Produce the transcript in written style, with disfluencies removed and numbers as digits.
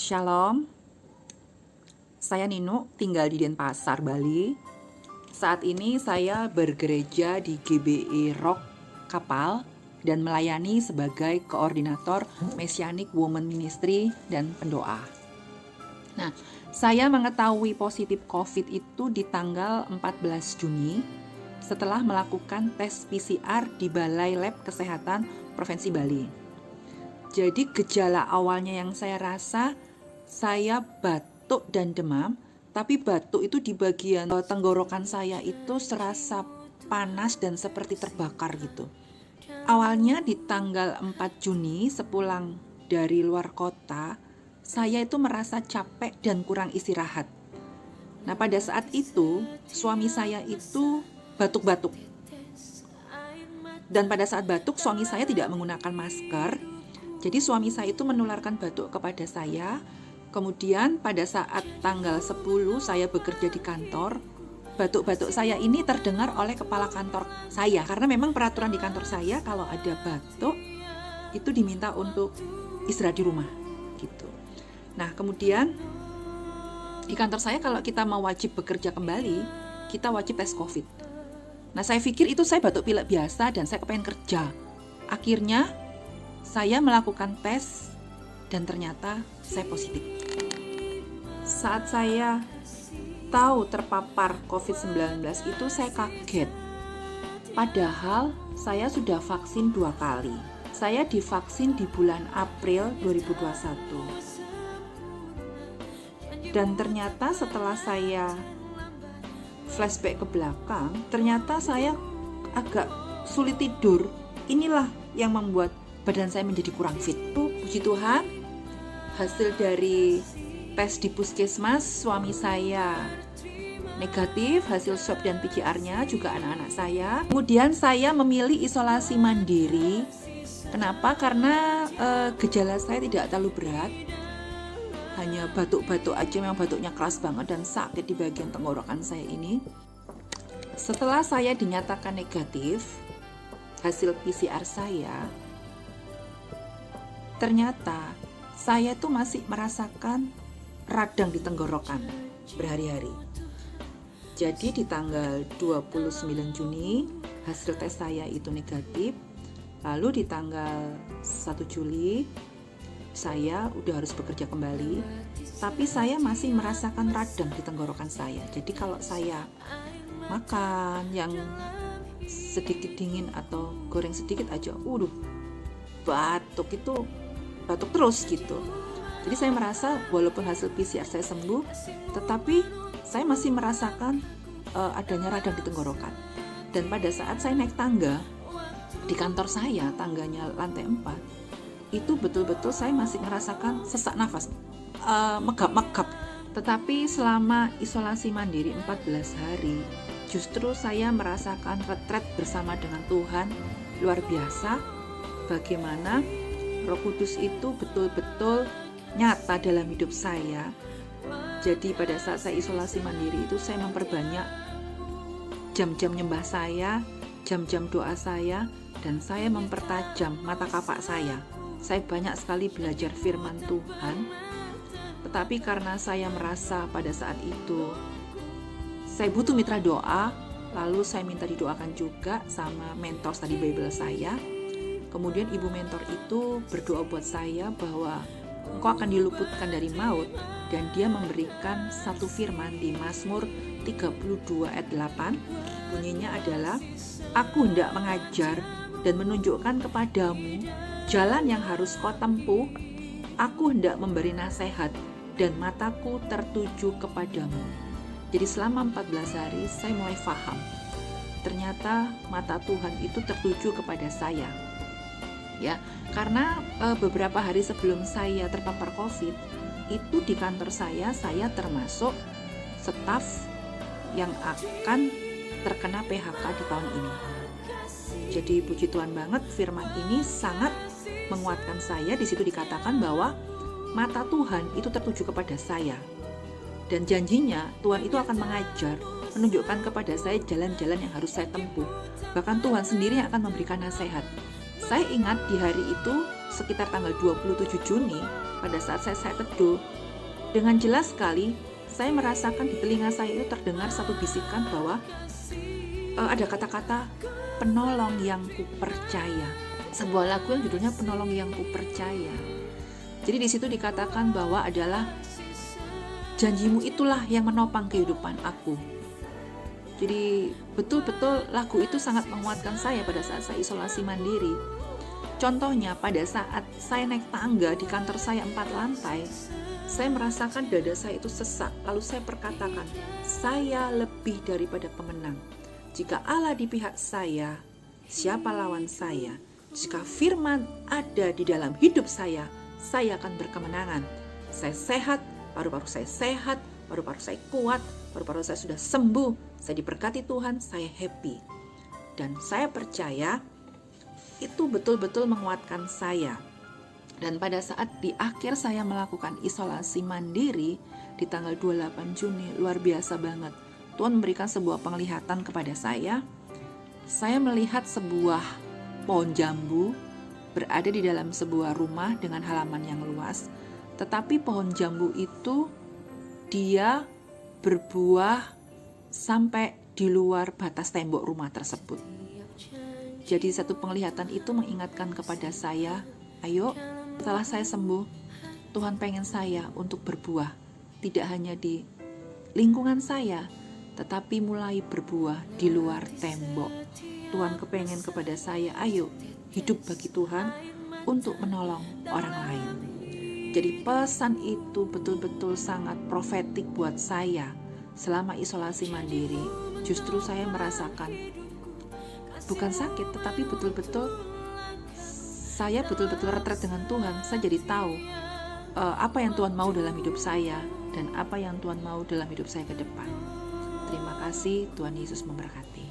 Shalom, saya Nino, tinggal di Denpasar, Bali. Saat ini saya bergereja di GBI Rock Kapal dan melayani sebagai koordinator Messianic Women Ministry dan pendoa. Nah, saya mengetahui positif COVID itu di tanggal 14 Juni setelah melakukan tes PCR di Balai Lab Kesehatan Provinsi Bali. Jadi gejala awalnya yang saya rasa, saya batuk dan demam, tapi batuk itu di bagian tenggorokan saya itu serasa panas dan seperti terbakar gitu. Awalnya di tanggal 4 Juni sepulang dari luar kota, saya itu merasa capek dan kurang istirahat. Nah, pada saat itu suami saya itu batuk-batuk. Dan pada saat batuk suami saya tidak menggunakan masker. Jadi suami saya itu menularkan batuk kepada saya. Kemudian pada saat tanggal 10 saya bekerja di kantor, batuk-batuk saya ini terdengar oleh kepala kantor saya. Karena memang peraturan di kantor saya kalau ada batuk itu diminta untuk istirahat di rumah gitu. Nah, kemudian di kantor saya kalau kita mau wajib bekerja kembali, kita wajib tes COVID. Nah, saya pikir itu saya batuk pilek biasa dan saya kepengen kerja. Akhirnya saya melakukan tes dan ternyata saya positif. Saat saya tahu terpapar COVID-19 itu saya kaget. Padahal saya sudah vaksin 2 kali. Saya divaksin di bulan April 2021. Dan ternyata setelah saya flashback ke belakang, ternyata saya agak sulit tidur. Inilah yang membuat badan saya menjadi kurang fit. Puji Tuhan, hasil dari tes di puskesmas suami saya negatif, hasil swab dan PCR-nya juga anak-anak saya. Kemudian saya memilih isolasi mandiri. Kenapa? Karena gejala saya tidak terlalu berat. Hanya batuk-batuk aja, memang batuknya keras banget dan sakit di bagian tenggorokan saya ini. Setelah saya dinyatakan negatif, hasil PCR saya, ternyata saya tuh masih merasakan radang di tenggorokan berhari-hari. Jadi di tanggal 29 Juni hasil tes saya itu negatif. Lalu di tanggal 1 Juli saya udah harus bekerja kembali, tapi saya masih merasakan radang di tenggorokan saya. Jadi kalau saya makan yang sedikit dingin atau goreng sedikit aja, batuk terus gitu. Jadi saya merasa walaupun hasil PCR saya sembuh, tetapi saya masih merasakan adanya radang di tenggorokan. Dan pada saat saya naik tangga di kantor saya, tangganya lantai 4, itu betul-betul saya masih merasakan sesak nafas, megap-megap. Tetapi selama isolasi mandiri 14 hari, justru saya merasakan retret bersama dengan Tuhan luar biasa. Bagaimana Roh Kudus itu betul-betul nyata dalam hidup saya. Jadi pada saat saya isolasi mandiri itu saya memperbanyak jam-jam nyembah saya, jam-jam doa saya, dan saya mempertajam mata kapak saya. Saya banyak sekali belajar firman Tuhan. Tetapi karena saya merasa pada saat itu saya butuh mitra doa, lalu saya minta didoakan juga sama mentor study Bible saya. Kemudian ibu mentor itu berdoa buat saya bahwa engkau akan diluputkan dari maut, dan dia memberikan satu firman di Mazmur 32 ayat 8. Bunyinya adalah, aku hendak mengajar dan menunjukkan kepadamu jalan yang harus kau tempuh. Aku hendak memberi nasihat dan mataku tertuju kepadamu. Jadi selama 14 hari saya mulai paham. Ternyata mata Tuhan itu tertuju kepada saya. Ya, karena beberapa hari sebelum saya terpapar COVID, itu di kantor saya termasuk staf yang akan terkena PHK di tahun ini. Jadi puji Tuhan banget, firman ini sangat menguatkan saya. Di situ dikatakan bahwa mata Tuhan itu tertuju kepada saya. Dan janjinya Tuhan itu akan mengajar, menunjukkan kepada saya jalan-jalan yang harus saya tempuh. Bahkan Tuhan sendiri yang akan memberikan nasihat. Saya ingat di hari itu sekitar tanggal 27 Juni pada saat saya teduh, dengan jelas sekali saya merasakan di telinga saya itu terdengar satu bisikan bahwa ada kata-kata penolong yang kupercaya. Sebuah lagu yang judulnya Penolong yang Kupercaya. Jadi di situ dikatakan bahwa adalah janjimu itulah yang menopang kehidupan aku. Jadi betul-betul lagu itu sangat menguatkan saya pada saat saya isolasi mandiri. Contohnya pada saat saya naik tangga di kantor saya 4 lantai, saya merasakan dada saya itu sesak. Lalu saya perkatakan, saya lebih daripada pemenang. Jika Allah di pihak saya, siapa lawan saya? Jika firman ada di dalam hidup saya akan berkemenangan. Saya sehat, paru-paru saya sehat, paru-paru saya kuat, paru-paru saya sudah sembuh, saya diberkati Tuhan, saya happy. Dan saya percaya itu betul-betul menguatkan saya. Dan pada saat di akhir saya melakukan isolasi mandiri di tanggal 28 Juni, luar biasa banget. Tuhan memberikan sebuah penglihatan kepada saya. Saya melihat sebuah pohon jambu berada di dalam sebuah rumah dengan halaman yang luas. Tetapi pohon jambu itu dia berbuah sampai di luar batas tembok rumah tersebut. Jadi satu penglihatan itu mengingatkan kepada saya, ayo setelah saya sembuh, Tuhan pengen saya untuk berbuah. Tidak hanya di lingkungan saya, tetapi mulai berbuah di luar tembok. Tuhan kepengen kepada saya, ayo hidup bagi Tuhan untuk menolong orang lain. Jadi pesan itu betul-betul sangat profetik buat saya. Selama isolasi mandiri, justru saya merasakan bukan sakit, tetapi betul-betul saya betul-betul retret dengan Tuhan. Saya jadi tahu apa yang Tuhan mau dalam hidup saya dan apa yang Tuhan mau dalam hidup saya ke depan. Terima kasih, Tuhan Yesus memberkati.